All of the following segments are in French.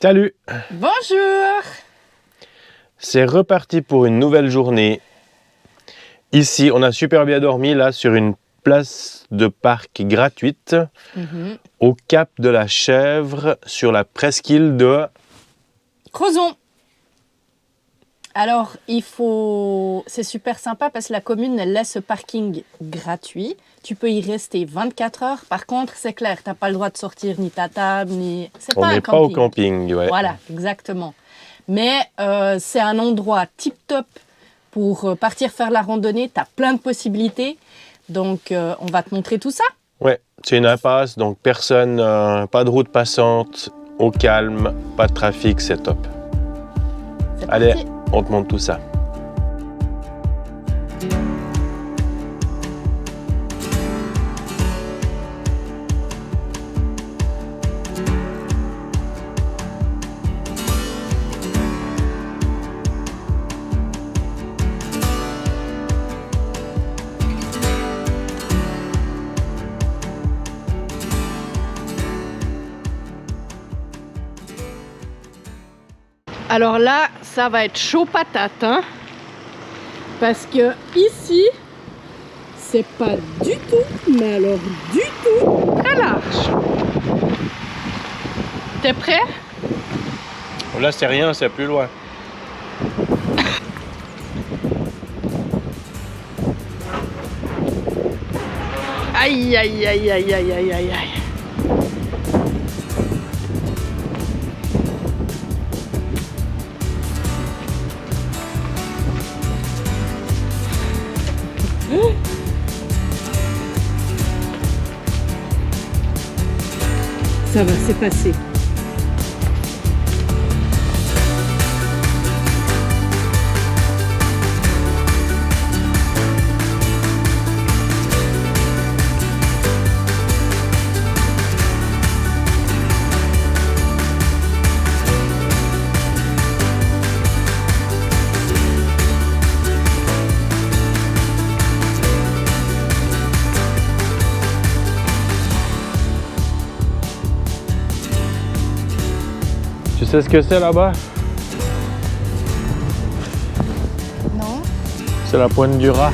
Salut! Bonjour! C'est reparti pour une nouvelle journée. Ici, on a super bien dormi là sur une place de parc gratuite au Cap de la Chèvre sur la presqu'île de Crozon. Alors, c'est super sympa parce que la commune elle laisse ce parking gratuit. Tu peux y rester 24 heures. Par contre, c'est clair, tu n'as pas le droit de sortir ni ta table, ni... C'est On pas un n'est pas au camping, ouais. Voilà, exactement. Mais c'est un endroit tip-top pour partir faire la randonnée. Tu as plein de possibilités. Donc, on va te montrer tout ça. Ouais, c'est une impasse, donc personne, pas de route passante, au calme, pas de trafic, c'est top. C'est Allez, parti. on te montre tout ça. Alors là, ça va être chaud patate, hein, parce que ici, c'est pas du tout, mais alors du tout, très large. T'es prêt? Là, c'est rien, c'est plus loin. Aïe, aïe, aïe, aïe, aïe, aïe, aïe, aïe. Ça va, c'est passé. Tu sais ce que c'est là-bas? Non. C'est la pointe du rat.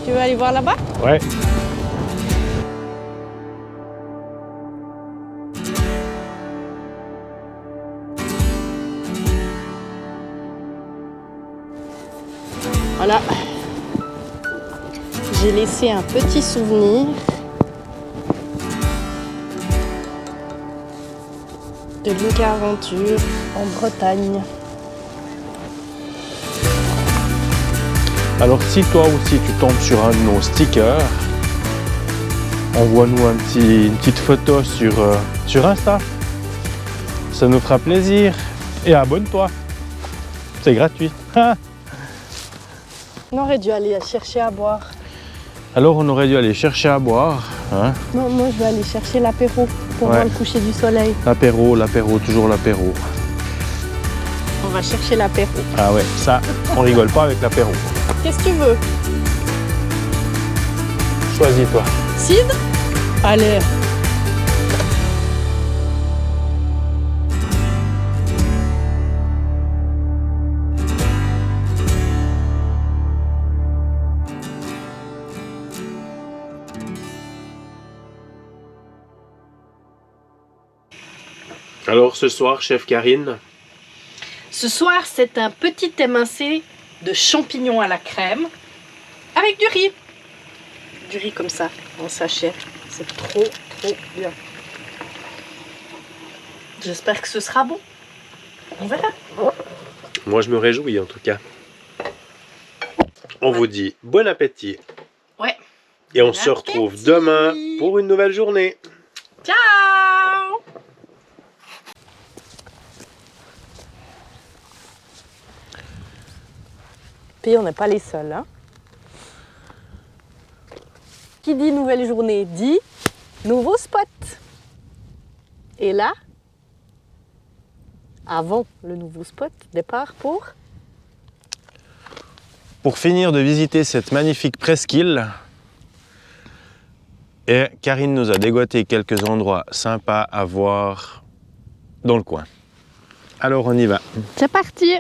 Tu veux aller voir là-bas? Ouais. Voilà. J'ai laissé un petit souvenir de l'Inca Aventure en Bretagne. Alors si toi aussi tu tombes sur un de nos stickers, envoie-nous une petite photo sur Insta. Ça nous fera plaisir. Et abonne-toi. C'est gratuit. On aurait dû aller chercher à boire. Alors on aurait dû aller chercher à boire. Hein? Non, moi je vais aller chercher l'apéro pour voir le coucher du soleil. L'apéro, toujours l'apéro. On va chercher l'apéro. Ah ouais, ça, on rigole pas avec l'apéro. Qu'est-ce que tu veux? Choisis-toi. Cidre? Allez. Alors ce soir, chef Karine? Ce soir, c'est un petit émincé de champignons à la crème avec du riz. Du riz comme ça, en sachet. C'est trop, trop bien. J'espère que ce sera bon. On verra. Moi, je me réjouis en tout cas. On vous dit bon appétit. Ouais. Et on se retrouve demain pour une nouvelle journée. Ciao! Puis on n'est pas les seuls, hein. Qui dit nouvelle journée dit nouveau spot. Et là, avant le nouveau spot, départ Pour finir de visiter cette magnifique presqu'île Et Karine nous a dégoté quelques endroits sympas à voir dans le coin. Alors on y va. C'est parti!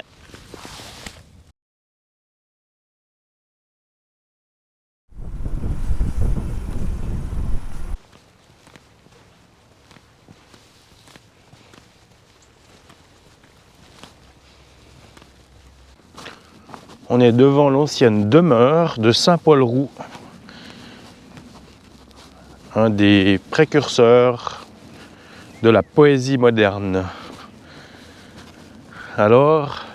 On est devant l'ancienne demeure de Saint-Paul-Roux, un des précurseurs de la poésie moderne. Alors,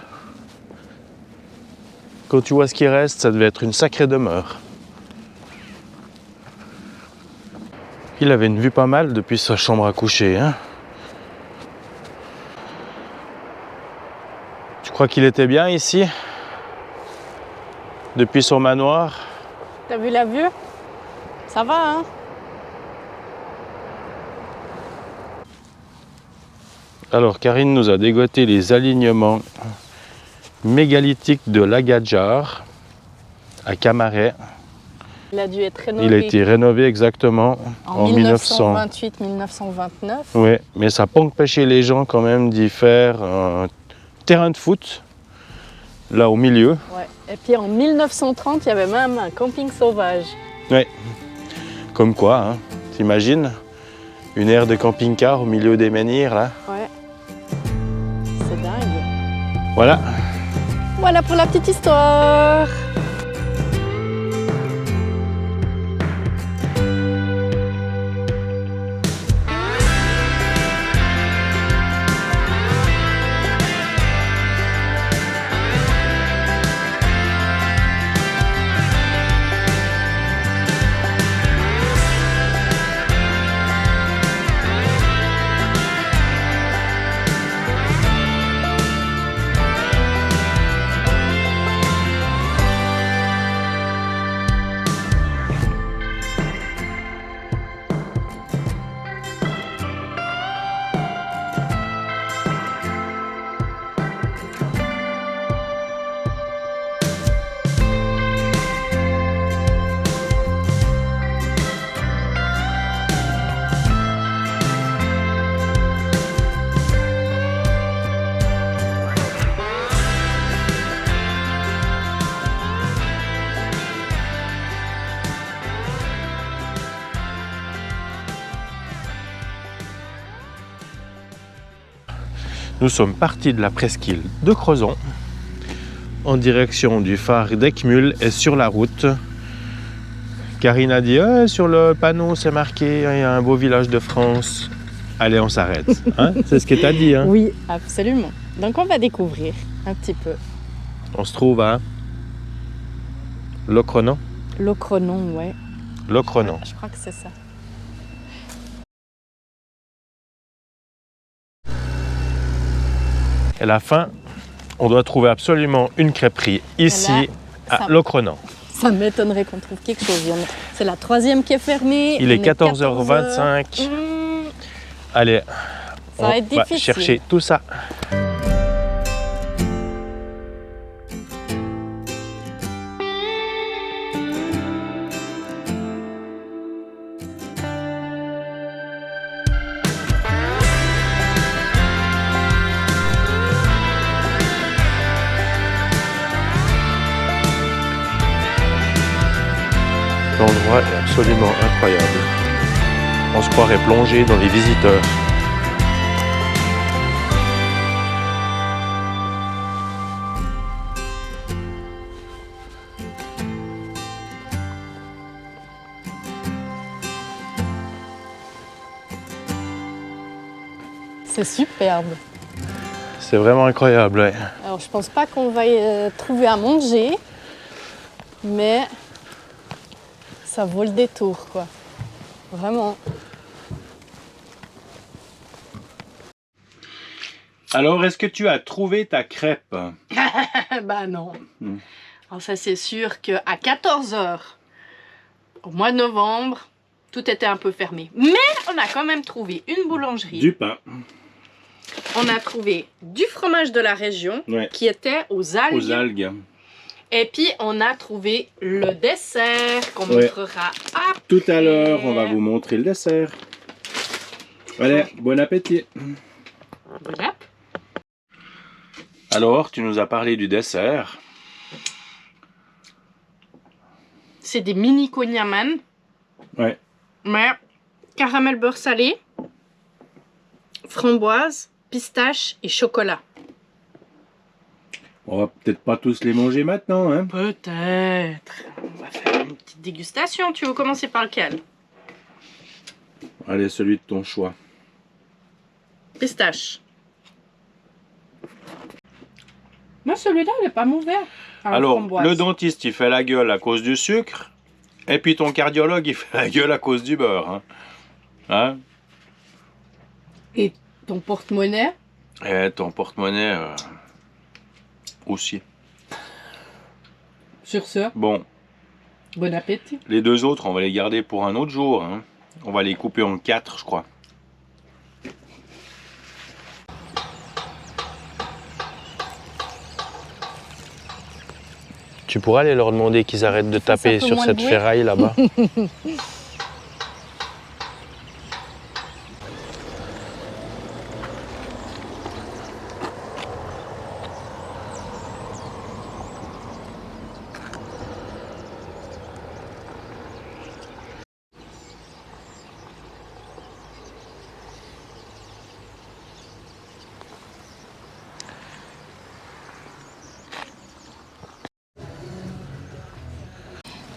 quand tu vois ce qui reste, ça devait être une sacrée demeure. Il avait une vue pas mal depuis sa chambre à coucher, hein. Tu crois qu'il était bien ici? Depuis son manoir? T'as vu la vue? Ça va, hein? Alors, Karine nous a dégoté les alignements mégalithiques de l'Agadjar à Camaret. Il a dû être rénové. Il a été rénové exactement en 1928-1929. Oui, mais ça n'a pas empêché les gens quand même d'y faire un terrain de foot, là au milieu. Ouais. Et puis en 1930, il y avait même un camping sauvage. Oui, comme quoi, hein, t'imagines une aire de camping-car au milieu des menhirs, là. Ouais, c'est dingue. Voilà. Voilà pour la petite histoire. Nous sommes partis de la presqu'île de Crozon en direction du phare d'Eckmühl et sur la route. Karine a dit sur le panneau c'est marqué, il y a un beau village de France. Allez, on s'arrête. Hein, c'est ce que tu as dit. Hein. Oui, absolument. Donc on va découvrir un petit peu. On se trouve à Locronan. Locronan, ouais. Locronan. Je crois que c'est ça. Et la fin, on doit trouver absolument une crêperie ici à Locronan. Ça m'étonnerait qu'on trouve quelque chose. C'est la 3e qui est fermée. Il est 14h25. Allez, ça va être difficile. Chercher tout ça. L'endroit est absolument incroyable. On se croirait plongé dans les visiteurs. C'est superbe. C'est vraiment incroyable, ouais. Alors je pense pas qu'on va trouver à manger, mais ça vaut le détour, quoi. Vraiment. Alors, est-ce que tu as trouvé ta crêpe? Bah non. Alors ça c'est sûr qu'à 14h, au mois de novembre, tout était un peu fermé. Mais on a quand même trouvé une boulangerie. Du pain. On a trouvé du fromage de la région, Ouais. qui était aux algues. Aux algues. Et puis, on a trouvé le dessert qu'on Ouais. montrera après. Tout à l'heure, on va vous montrer le dessert. Allez, bon appétit. Voilà. Alors, tu nous as parlé du dessert. C'est des mini kouign-amann, Ouais. mais caramel beurre salé, framboise, pistache et chocolat. On va peut-être pas tous les manger maintenant, hein. Peut-être. On va faire une petite dégustation. Tu veux commencer par lequel? Allez, celui de ton choix. Pistache. Non, celui-là, il n'est pas mauvais. Alors, le dentiste, il fait la gueule à cause du sucre. Et puis ton cardiologue, il fait la gueule à cause du beurre. Hein, hein? Et ton porte-monnaie? Et ton porte-monnaie aussi. Sur ce, Bon, bon appétit. les deux autres, on va les garder pour un autre jour. Hein. On va les couper en 4, je crois. Tu pourras aller leur demander qu'ils arrêtent de taper sur cette ferraille là-bas.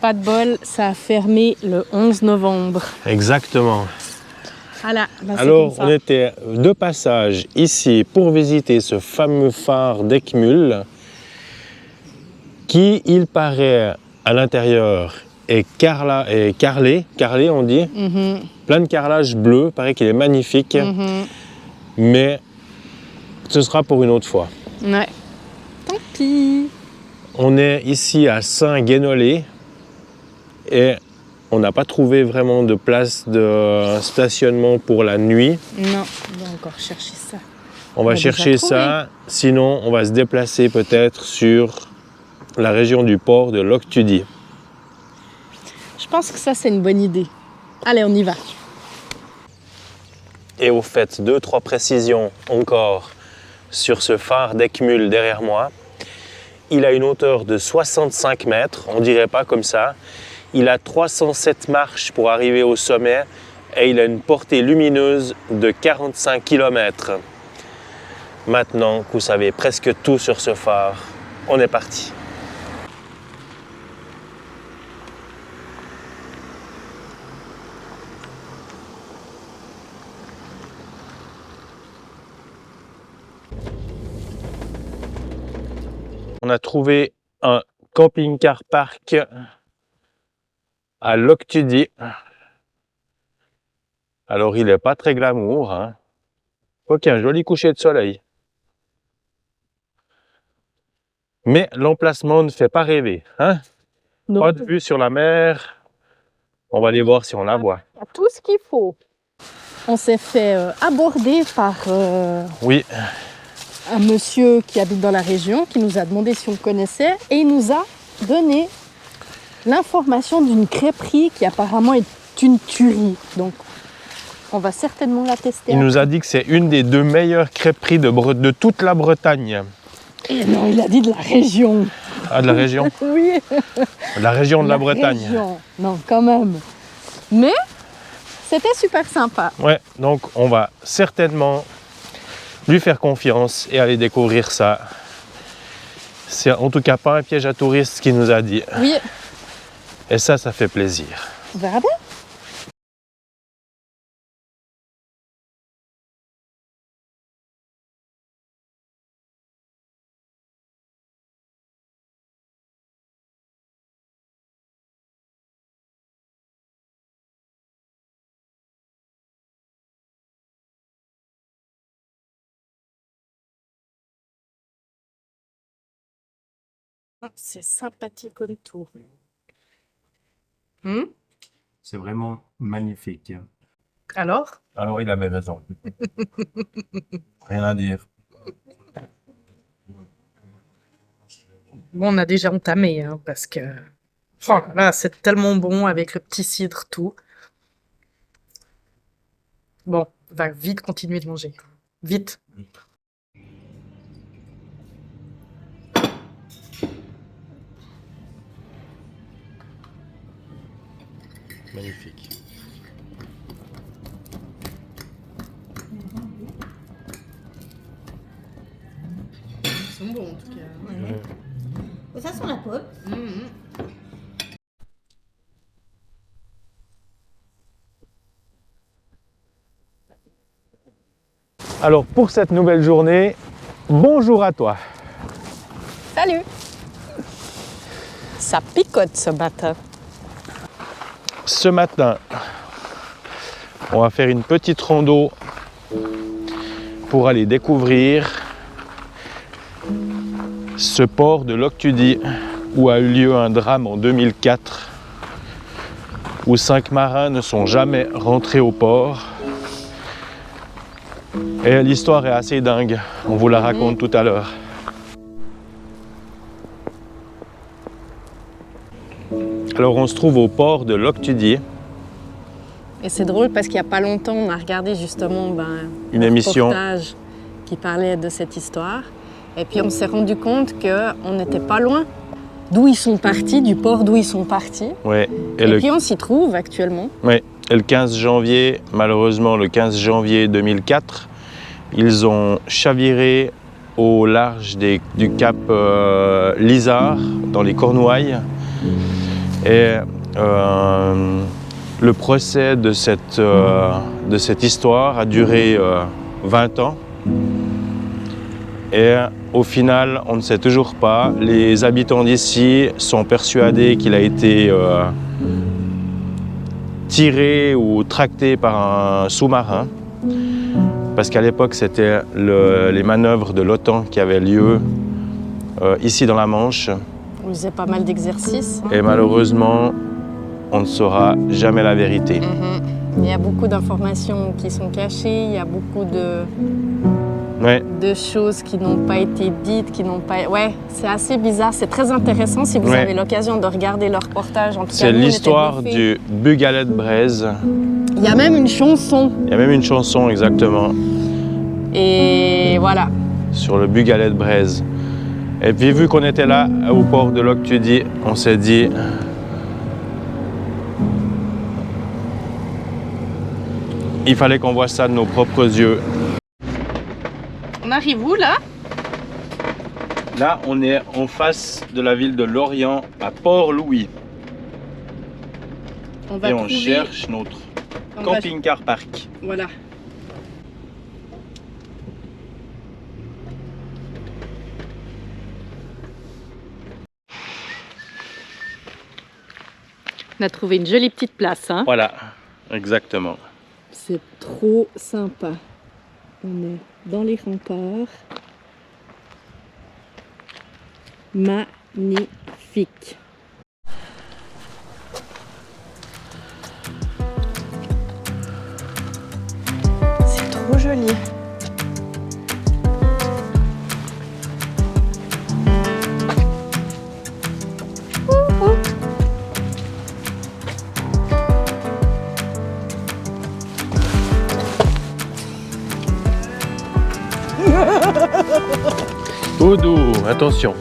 Pas de bol, ça a fermé le 11 novembre. Exactement. Voilà, bah Alors, comme on était de passage ici pour visiter ce fameux phare d'Eckmühl qui, il paraît, à l'intérieur est carrelé, on dit. Plein de carrelage bleu, paraît qu'il est magnifique. Mais ce sera pour une autre fois. Ouais. Tant pis. On est ici à Saint-Guénolé et on n'a pas trouvé vraiment de place de stationnement pour la nuit. Non, on va encore chercher ça. On va chercher ça, sinon on va se déplacer peut-être sur la région du port de Lochtudi. Je pense que ça, c'est une bonne idée. Allez, on y va. Et au fait, 2-3 précisions encore sur ce phare d'Eckmühl derrière moi. Il a une hauteur de 65 mètres, on dirait pas comme ça. Il a 307 marches pour arriver au sommet et il a une portée lumineuse de 45 km. Maintenant que vous savez presque tout sur ce phare, on est parti. On a trouvé un camping-car park à Lochtudi. Alors il n'est pas très glamour, hein. Ok, un joli coucher de soleil. Mais l'emplacement ne fait pas rêver, hein? Non. Pas de vue sur la mer. On va aller voir si on la voit. Il y a tout ce qu'il faut. On s'est fait aborder par Oui, un monsieur qui habite dans la région, qui nous a demandé si on le connaissait, et il nous a donné l'information d'une crêperie qui apparemment est une tuerie. Donc, on va certainement la tester. il nous a dit que c'est une des 2 meilleures crêperies de toute la Bretagne. Et non, il a dit de la région. Ah, de la région? Oui. De la région de la Bretagne. Région. Non, quand même. Mais c'était super sympa. Ouais, donc on va certainement lui faire confiance et aller découvrir ça. C'est en tout cas pas un piège à touristes qui nous a dit. Oui, Et ça fait plaisir. on verra bien. C'est sympathique comme tout. C'est vraiment magnifique. Alors? Alors il avait raison. Rien à dire. Bon, on a déjà entamé, hein, parce que... Oh là, c'est tellement bon avec le petit cidre, tout. Bon, on va vite continuer de manger. Vite. Magnifique. Ils sont bons, en tout cas. Ça sent la pomme. Alors pour cette nouvelle journée, bonjour à toi. Salut! Ça picote ce matin. Ce matin, on va faire une petite rando pour aller découvrir ce port de Loctudy où a eu lieu un drame en 2004 où 5 marins ne sont jamais rentrés au port. Et l'histoire est assez dingue, on vous la raconte tout à l'heure. Alors on se trouve au port de Loctudy. Et c'est drôle parce qu'il n'y a pas longtemps, on a regardé justement Une un émission reportage qui parlait de cette histoire. Et puis on s'est rendu compte qu'on n'était pas loin d'où ils sont partis, du port d'où ils sont partis. Ouais. Et puis on s'y trouve actuellement. Ouais. Et le 15 janvier, malheureusement le 15 janvier 2004, ils ont chaviré au large du cap Lizard, dans les Cornouailles. Et le procès de cette histoire a duré 20 ans. Et au final, on ne sait toujours pas. Les habitants d'ici sont persuadés qu'il a été tiré ou tracté par un sous-marin. Parce qu'à l'époque, c'était les manœuvres de l'OTAN qui avaient lieu ici dans la Manche. On faisait pas mal d'exercices. Et malheureusement, on ne saura jamais la vérité. Il y a beaucoup d'informations qui sont cachées, il y a beaucoup de choses qui n'ont pas été dites, qui n'ont pas... Ouais, c'est assez bizarre, c'est très intéressant si vous avez l'occasion de regarder le reportage. En tout cas, c'est l'histoire du Bugalet de Braise. Il y a même une chanson. Il y a même une chanson, exactement. Et voilà. Sur le Bugalet de Braise. Et puis vu qu'on était là, au port de Loctudy, on s'est dit... il fallait qu'on voit ça de nos propres yeux. On arrive où, là? Là, on est en face de la ville de Lorient, à Port-Louis. Et on cherche notre camping-car park. Voilà. On a trouvé une jolie petite place, hein? Voilà, exactement. C'est trop sympa. On est dans les remparts. Magnifique. C'est trop joli. Doudou, attention.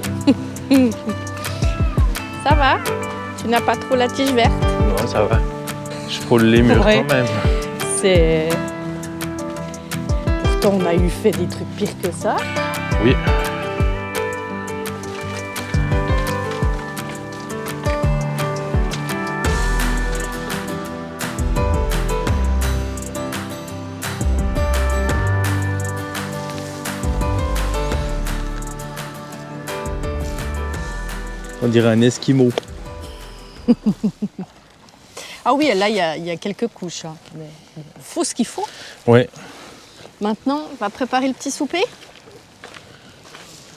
Ça va? Tu n'as pas trop la tige verte? Non, ça va. Je frôle les murs Ouais. quand même. C'est... Pourtant, on a eu fait des trucs pires que ça. Oui. On dirait un esquimau. Ah oui, là, il y a quelques couches. Hein. Mais faut ce qu'il faut. Ouais. Maintenant, on va préparer le petit souper.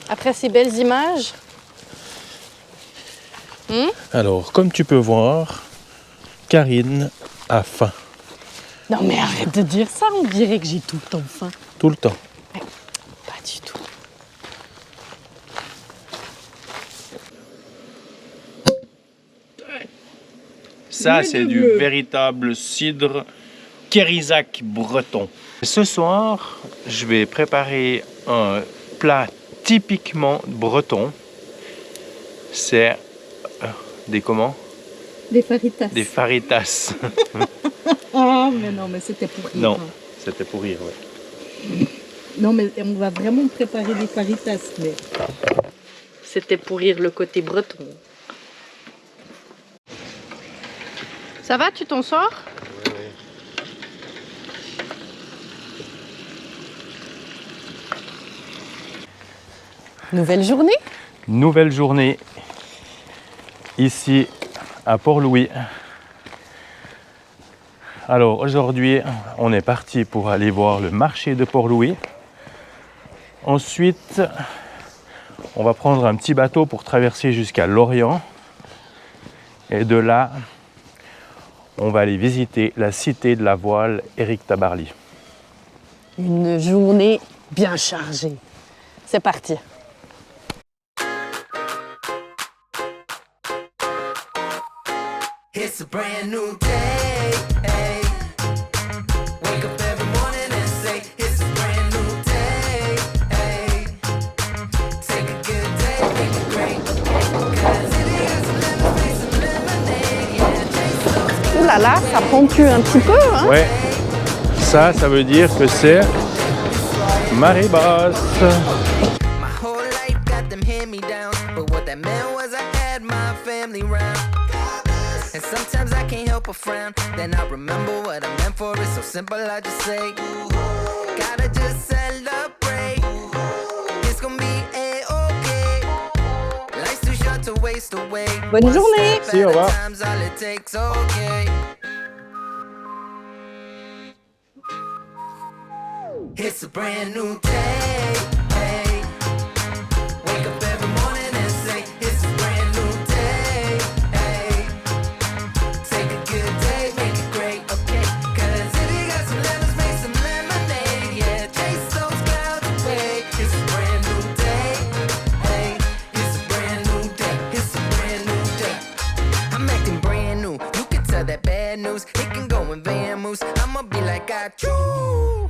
Après ces belles images. Alors, comme tu peux voir, Karine a faim. Non mais arrête de dire ça, on dirait que j'ai tout le temps faim. Tout le temps. Pas du tout. Ça, Mais c'est de du bleu. véritable cidre Kérizac breton. Ce soir, je vais préparer un plat typiquement breton. C'est des comment? Des faritas. Des faritas. Ah, mais non, mais c'était pour rire. Non, hein. c'était pour rire, ouais. Non, mais on va vraiment préparer des faritas, mais... C'était pour rire le côté breton. Ça va, tu t'en sors? Nouvelle journée. Nouvelle journée ici à Port-Louis. Alors aujourd'hui, on est parti pour aller voir le marché de Port-Louis. Ensuite, on va prendre un petit bateau pour traverser jusqu'à Lorient. Et de là, on va aller visiter la cité de la voile Éric Tabarly. Une journée bien chargée. C'est parti. It's a brand new day. Hey. Wake up every morning and say, it's a brand new day. Hey. Take a good day, make it great. 'Cause it is a lemonade, some lemonade, yeah. Taste those Ouh là là, ça ponctue un petit peu, hein? Ouais, ça veut dire que c'est marée basse. My whole life got them hand-me-downs, but what that meant was I had my family round. And sometimes I can't help but frown. Then I remember what I meant for. It's so simple, I just say, gotta just celebrate. It's gonna be a-okay. Life's too short to waste away. Bonne journée. Merci, au revoir. Time's all it takes, okay. It's a brand new day. Hey. Wake up every morning and say, it's a brand new day. Hey. Take a good day, make it great, okay. 'Cause if you got some lemons, make some lemonade, yeah. Chase those clouds away. It's a brand new day. Hey. It's a brand new day. It's a brand new day. I'm acting brand new. You can tell that bad news. It can go in van moves. I'ma be like, I chew.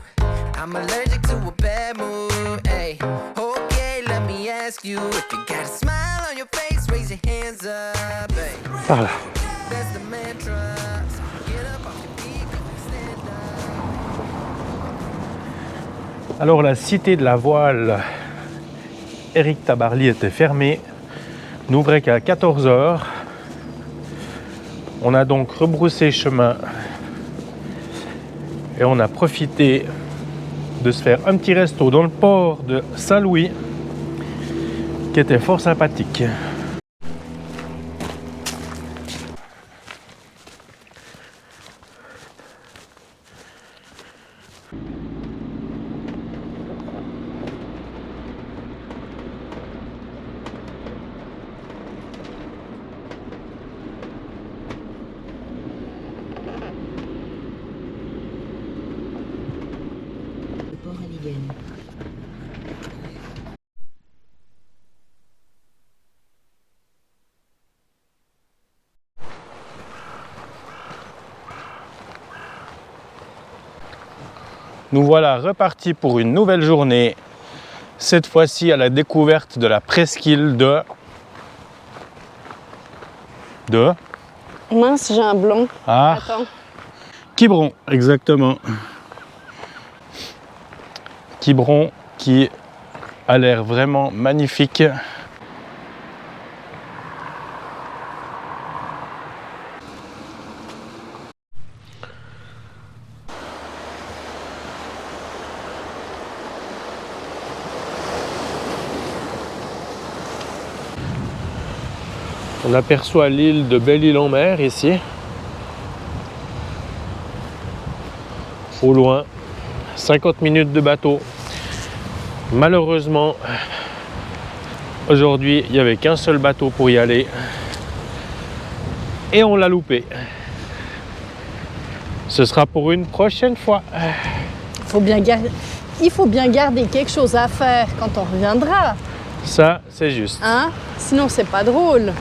I'm allergic to a bad mood, ayy. Okay, let me ask you, if you got a smile on your face, raise your hands up, ayy. Par là. That's the mantra. So get up off your feet, stand up. Alors la cité de la voile Éric Tabarly était fermée, n'ouvrait qu'à 14 h. On a donc rebroussé chemin et on a profité de se faire un petit resto dans le port de Saint-Louis qui était fort sympathique. Nous voilà repartis pour une nouvelle journée, cette fois-ci à la découverte de la presqu'île de... Mince, j'ai un blanc. Ah, Attends. Quiberon, exactement. Quiberon qui a l'air vraiment magnifique. On aperçoit l'île de Belle-Île-en-Mer ici. Au loin, 50 minutes de bateau. Malheureusement, aujourd'hui, il n'y avait qu'un seul bateau pour y aller. Et on l'a loupé. Ce sera pour une prochaine fois. Il faut bien garder quelque chose à faire quand on reviendra, Ça, c'est juste. hein? Sinon, c'est pas drôle.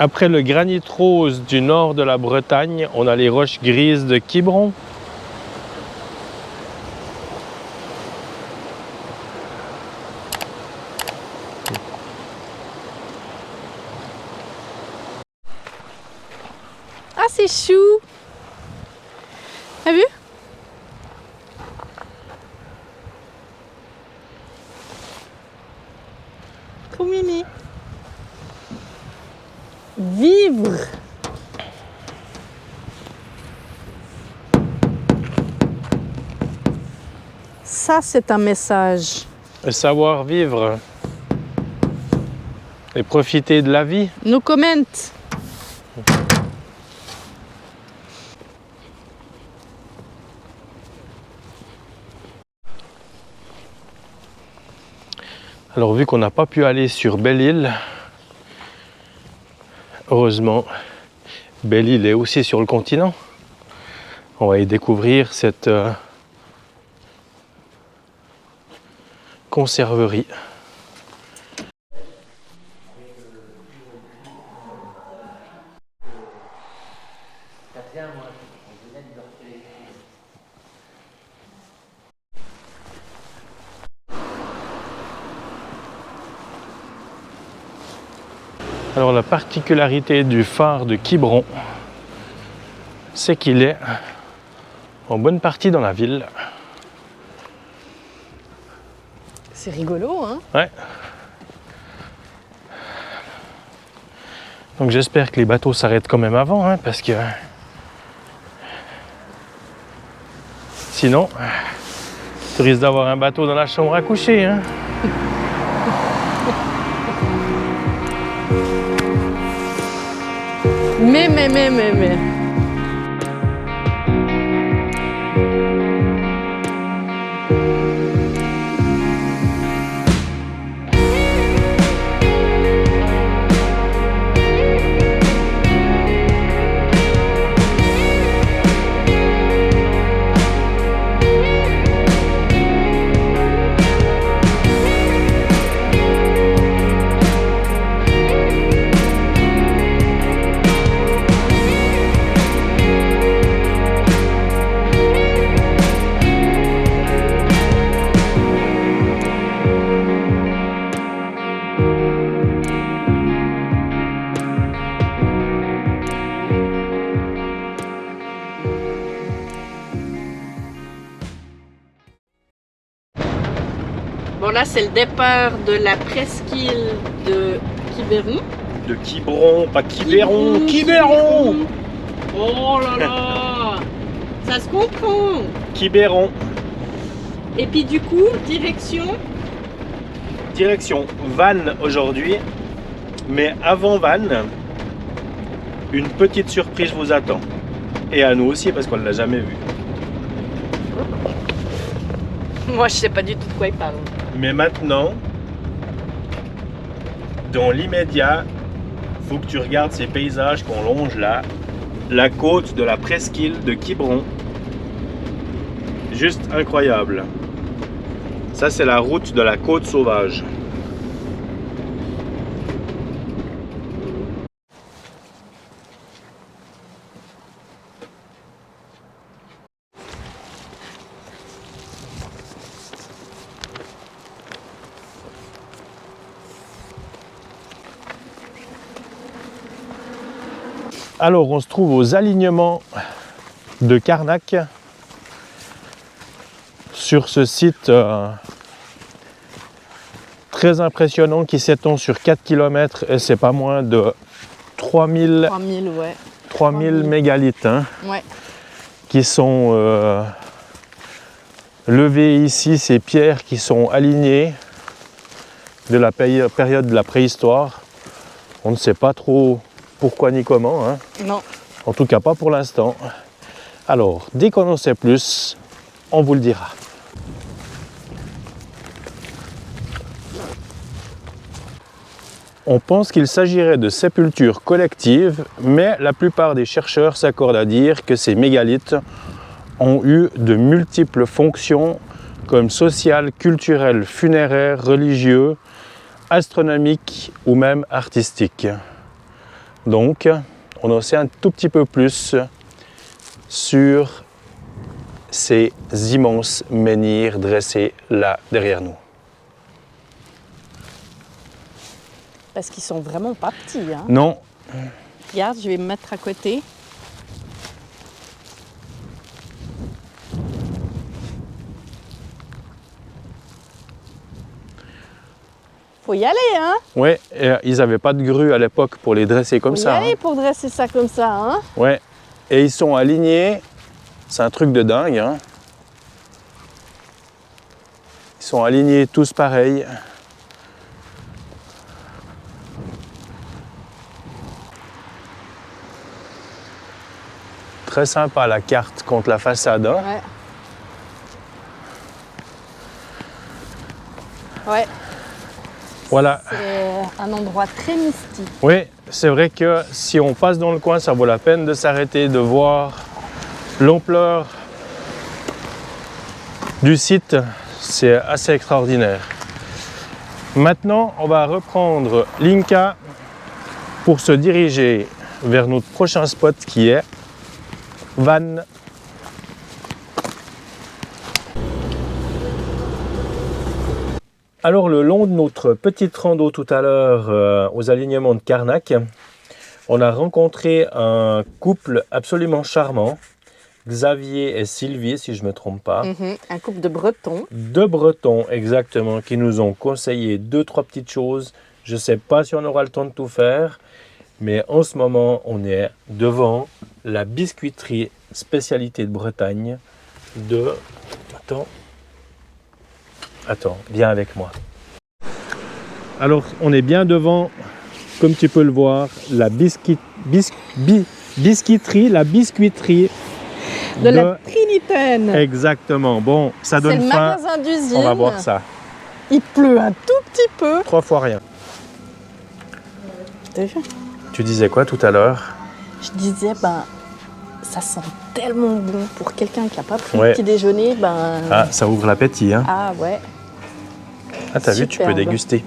Après le granit rose du nord de la Bretagne, on a les roches grises de Quiberon. Ah, c'est chou! T'as vu? Trop mimi. Vivre. Ça, c'est un message. Le savoir-vivre et profiter de la vie. No comment. Alors vu qu'on n'a pas pu aller sur Belle-Île, heureusement, Belle-Île est aussi sur le continent. On va y découvrir cette conserverie. Alors la particularité du phare de Quiberon, c'est qu'il est en bonne partie dans la ville. C'est rigolo, hein? Ouais. Donc j'espère que les bateaux s'arrêtent quand même avant, hein, parce que sinon, tu risques d'avoir un bateau dans la chambre à coucher, hein. Mais. Bon, là, c'est le départ de la presqu'île de Quiberon. De Quiberon, pas Quiberon, Quiberon. Oh là là. Ça se comprend. Quiberon. Et puis du coup, direction. Direction Vannes aujourd'hui, mais avant Vannes, une petite surprise vous attend. Et à nous aussi parce qu'on ne l'a jamais vu. Moi, je sais pas du tout de quoi il parle. Mais maintenant, dans l'immédiat, faut que tu regardes ces paysages qu'on longe là, la côte de la presqu'île de Quiberon. Juste incroyable. Ça, c'est la route de la côte sauvage. Alors, on se trouve aux alignements de Carnac, sur ce site très impressionnant qui s'étend sur 4 km et c'est pas moins de 3000 ouais. 3000 mégalithes, hein, Ouais. qui sont levés ici, ces pierres qui sont alignées de la période de la préhistoire. On ne sait pas trop pourquoi ni comment, hein. Non. En tout cas pas pour l'instant. Alors, dès qu'on en sait plus, on vous le dira. On pense qu'il s'agirait de sépultures collectives, mais la plupart des chercheurs s'accordent à dire que ces mégalithes ont eu de multiples fonctions comme sociales, culturelles, funéraires, religieux, astronomiques ou même artistiques. Donc, on en sait un tout petit peu plus sur ces immenses menhirs dressés là derrière nous. Parce qu'ils sont vraiment pas petits. Hein. Non, Regarde, je vais me mettre à côté. Faut y aller, hein? ouais, ils n'avaient pas de grue à l'époque pour les dresser comme Faut y ça. aller Hein. pour dresser ça comme ça, hein? Ouais, et ils sont alignés, c'est un truc de dingue. Hein. Ils sont alignés tous pareils. Très sympa la carte contre la façade. Hein. Ouais. Ouais, Voilà. c'est un endroit très mystique. Oui, c'est vrai que si on passe dans le coin, ça vaut la peine de s'arrêter, de voir l'ampleur du site. C'est assez extraordinaire. Maintenant, on va reprendre l'Inca pour se diriger vers notre prochain spot qui est Van. Alors le long de notre petite rando tout à l'heure aux alignements de Karnak, on a rencontré un couple absolument charmant, Xavier et Sylvie si je ne me trompe pas. Un couple de Bretons. Deux Bretons exactement qui nous ont conseillé 2-3 petites choses. Je ne sais pas si on aura le temps de tout faire, mais en ce moment on est devant la biscuiterie spécialité de Bretagne de... Attends, viens avec moi. Alors on est bien devant, comme tu peux le voir, la biscuiterie, la biscuiterie De la Trinitaine. Exactement. Bon, ça C'est donne le faim. magasin d'usine. On va voir ça. Il pleut un tout petit peu. 3 fois rien. T'as vu? Tu disais quoi tout à l'heure? Je disais, ça sent tellement bon pour quelqu'un qui n'a pas pris Ouais. le petit déjeuner. Ah, ça ouvre l'appétit, hein? Ah ouais. Ah, t'as vu, tu peux superbe. déguster.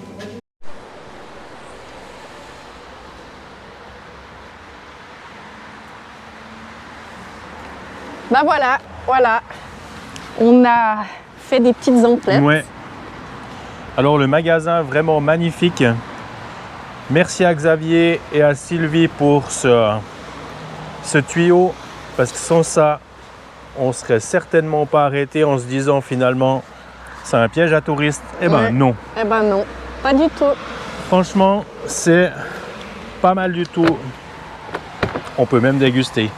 Voilà. On a fait des petites emplettes. Ouais. Alors, le magasin, vraiment magnifique. Merci à Xavier et à Sylvie pour ce tuyau. Parce que sans ça, on ne serait certainement pas arrêté en se disant finalement, c'est un piège à touristes. Eh ben Ouais. non. Eh ben non, pas du tout. Franchement, c'est pas mal du tout. On peut même déguster.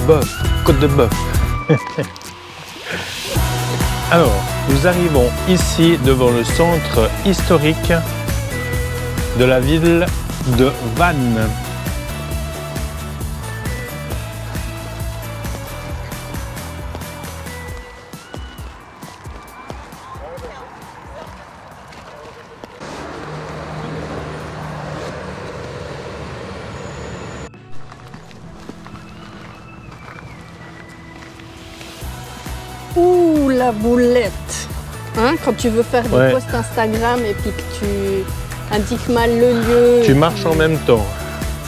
Bœuf, côte de bœuf. Alors, nous arrivons ici devant le centre historique de la ville de Vannes. Ouh, la boulette. Hein, quand tu veux faire des Ouais. posts Instagram et puis que tu indiques mal le lieu. Tu et marches puis- en même temps.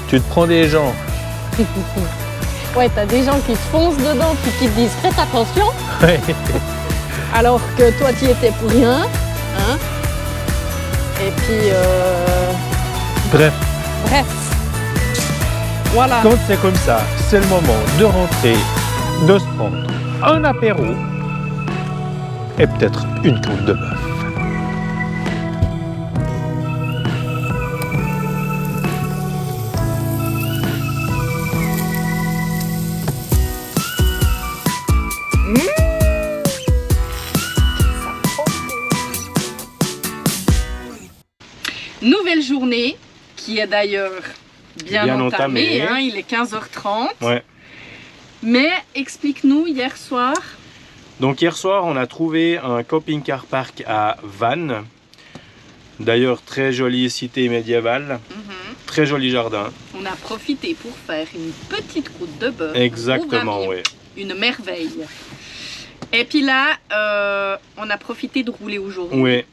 Tu te prends des gens. Ouais, t'as des gens qui te foncent dedans puis qui te disent faites attention. Ouais. Alors que toi, tu y étais pour rien. Hein. Et puis, Bref, bref. Voilà. quand c'est comme ça, c'est le moment de rentrer, de se prendre un apéro et peut-être une côte de bœuf. Nouvelle journée, qui est d'ailleurs bien entamé. Hein, il est 15h30. Ouais. Mais explique-nous hier soir. Donc hier soir, on a trouvé un camping-car park à Vannes. D'ailleurs, très jolie cité médiévale, très joli jardin. On a profité pour faire une petite route de bœuf. Exactement, pour oui. Une merveille. Et puis là, on a profité de rouler aujourd'hui. Oui.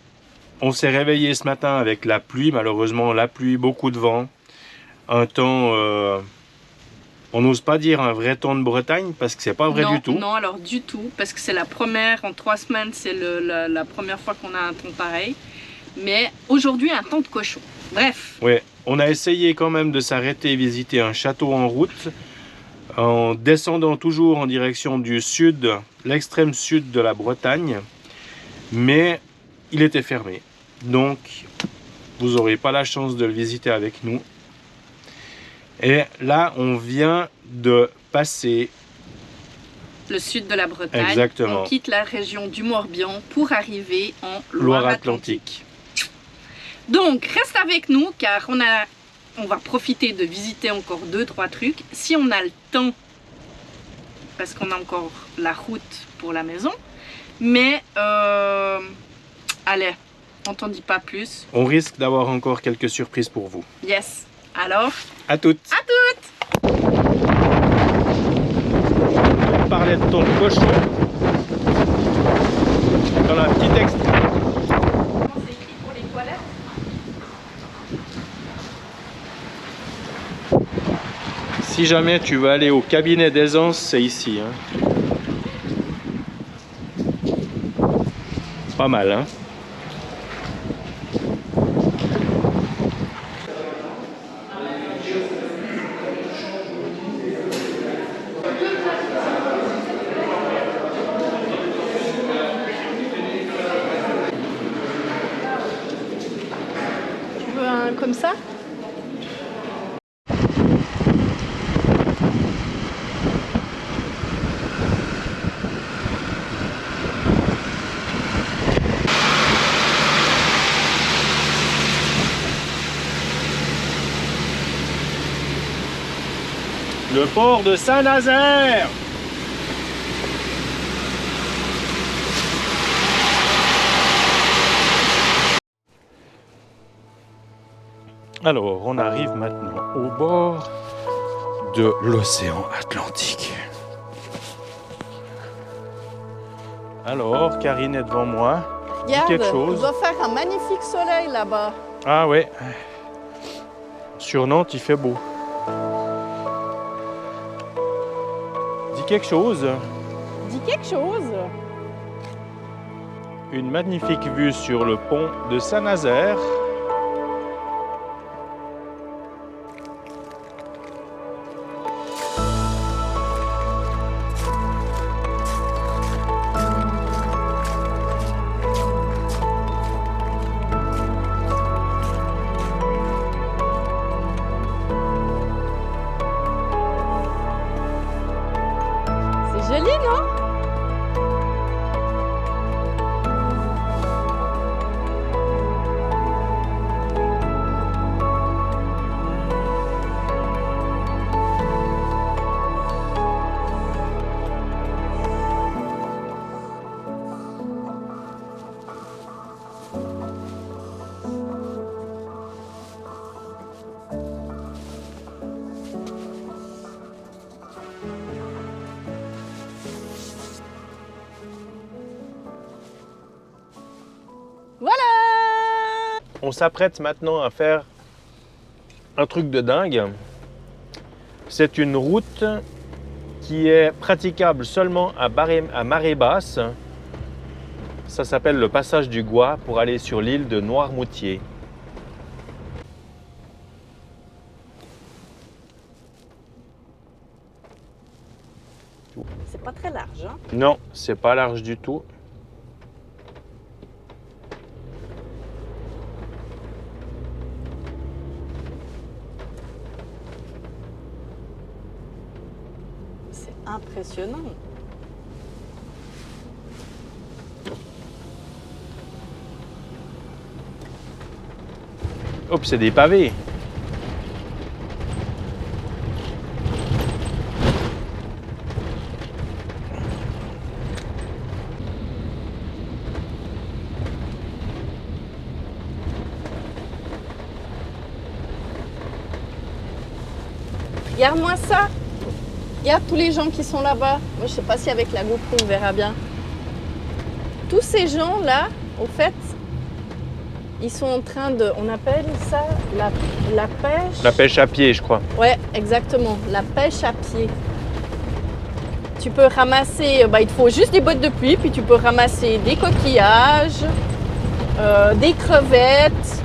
On s'est réveillé ce matin avec la pluie, malheureusement la pluie, beaucoup de vent. Un temps, on n'ose pas dire un vrai temps de Bretagne parce que c'est pas vrai Non, du tout. non, alors du tout, parce que c'est la première, en 3 semaines, c'est la première fois qu'on a un temps pareil. Mais aujourd'hui, un temps de cochon. Bref. Oui, on a essayé quand même de s'arrêter et visiter un château en route, en descendant toujours en direction du sud, l'extrême sud de la Bretagne, mais il était fermé. Donc, vous n'aurez pas la chance de le visiter avec nous. Et là, on vient de passer. Le sud de la Bretagne. Exactement. On quitte la région du Morbihan pour arriver en Loire-Atlantique. Loire-Atlantique. Donc, reste avec nous car on va profiter de visiter encore 2-3 trucs. Si on a le temps, parce qu'on a encore la route pour la maison. Mais, allez, on t'en dit pas plus. On risque d'avoir encore quelques surprises pour vous. Yes. Alors, À toutes. à toutes. On parlait de ton cochon dans un petit extrait. Comment c'est écrit pour les toilettes? Si jamais tu veux aller au cabinet d'aisance, c'est ici. Hein. Pas mal, hein? Tu veux un comme ça? Le port de Saint-Nazaire. Alors, on arrive maintenant au bord de l'océan Atlantique. Alors, Karine est devant moi. Regarde, quelque chose. on doit faire un magnifique soleil là-bas. Ah ouais. Sur Nantes, il fait beau. Dis quelque chose. Dis quelque chose. Une magnifique vue sur le pont de Saint-Nazaire. C'est joli, non? Voilà! On s'apprête maintenant à faire un truc de dingue. C'est une route qui est praticable seulement à marée basse. Ça s'appelle le passage du Gois pour aller sur l'île de Noirmoutier. C'est pas très large, hein? Non, c'est pas large du tout. C'est impressionnant. Hop, c'est des pavés. Regarde-moi ça. Regarde tous les gens qui sont là-bas. Moi, je sais pas si avec la GoPro, on verra bien. Tous ces gens-là, au fait, ils sont en train de... On appelle ça la pêche. La pêche à pied, je crois. Ouais, exactement. La pêche à pied. Tu peux ramasser... il te faut juste des bottes de pluie, puis tu peux ramasser des coquillages, des crevettes,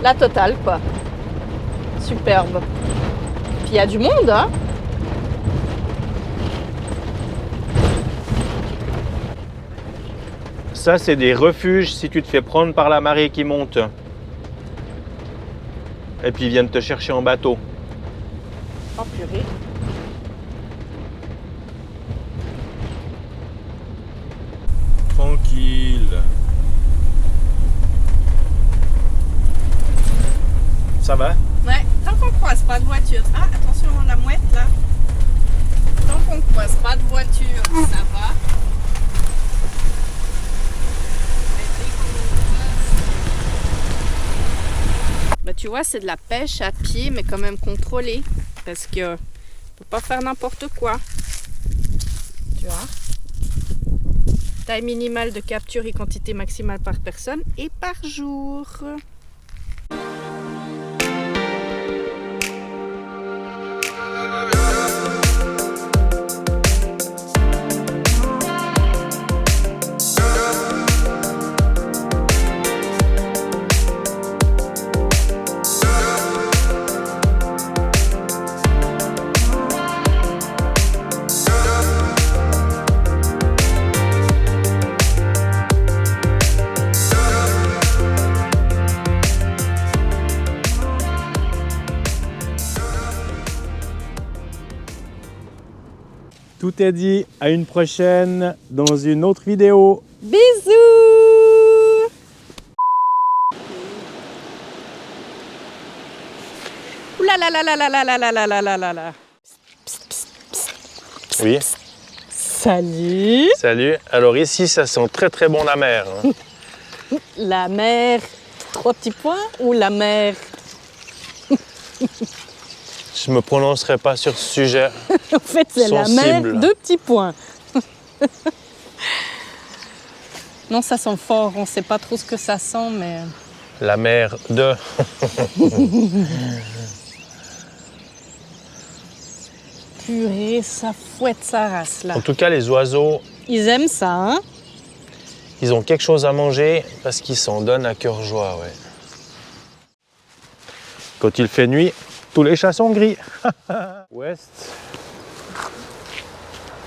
la totale, quoi. Superbe. Puis il y a du monde, hein. Ça, c'est des refuges si tu te fais prendre par la marée qui monte. Et puis ils viennent te chercher en bateau. Oh purée. Tranquille. Ça va? Ouais, tant qu'on croise pas de voiture. Ah, attention, la mouette là. Tant qu'on croise pas de voiture, ça va. Bah, tu vois, c'est de la pêche à pied, mais quand même contrôlée. Parce que faut pas faire n'importe quoi. Tu vois? Taille minimale de capture et quantité maximale par personne et par jour. Tout est dit. À une prochaine dans une autre vidéo. Bisous! Ouh là là là là là là là là là là là là. Oui. Salut! Salut. Alors ici, ça sent très très bon la mer. hein. La mer, 3 petits points ou la mer? Je me prononcerai pas sur ce sujet. En fait, c'est la mer, Sensible. 2 petits points. Non, ça sent fort, on sait pas trop ce que ça sent, mais... La mer de... Purée, ça fouette sa race, là. En tout cas, les oiseaux, Ils aiment ça, hein? ils ont quelque chose à manger parce qu'ils s'en donnent à cœur joie, ouais. Quand il fait nuit, tous les chats sont gris. Ouest.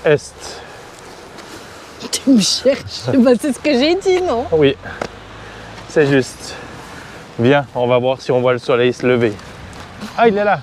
Est. Tu me cherches. Bah, c'est ce que j'ai dit, non? Oui, c'est juste. Viens, on va voir si on voit le soleil se lever. Ah, il est là.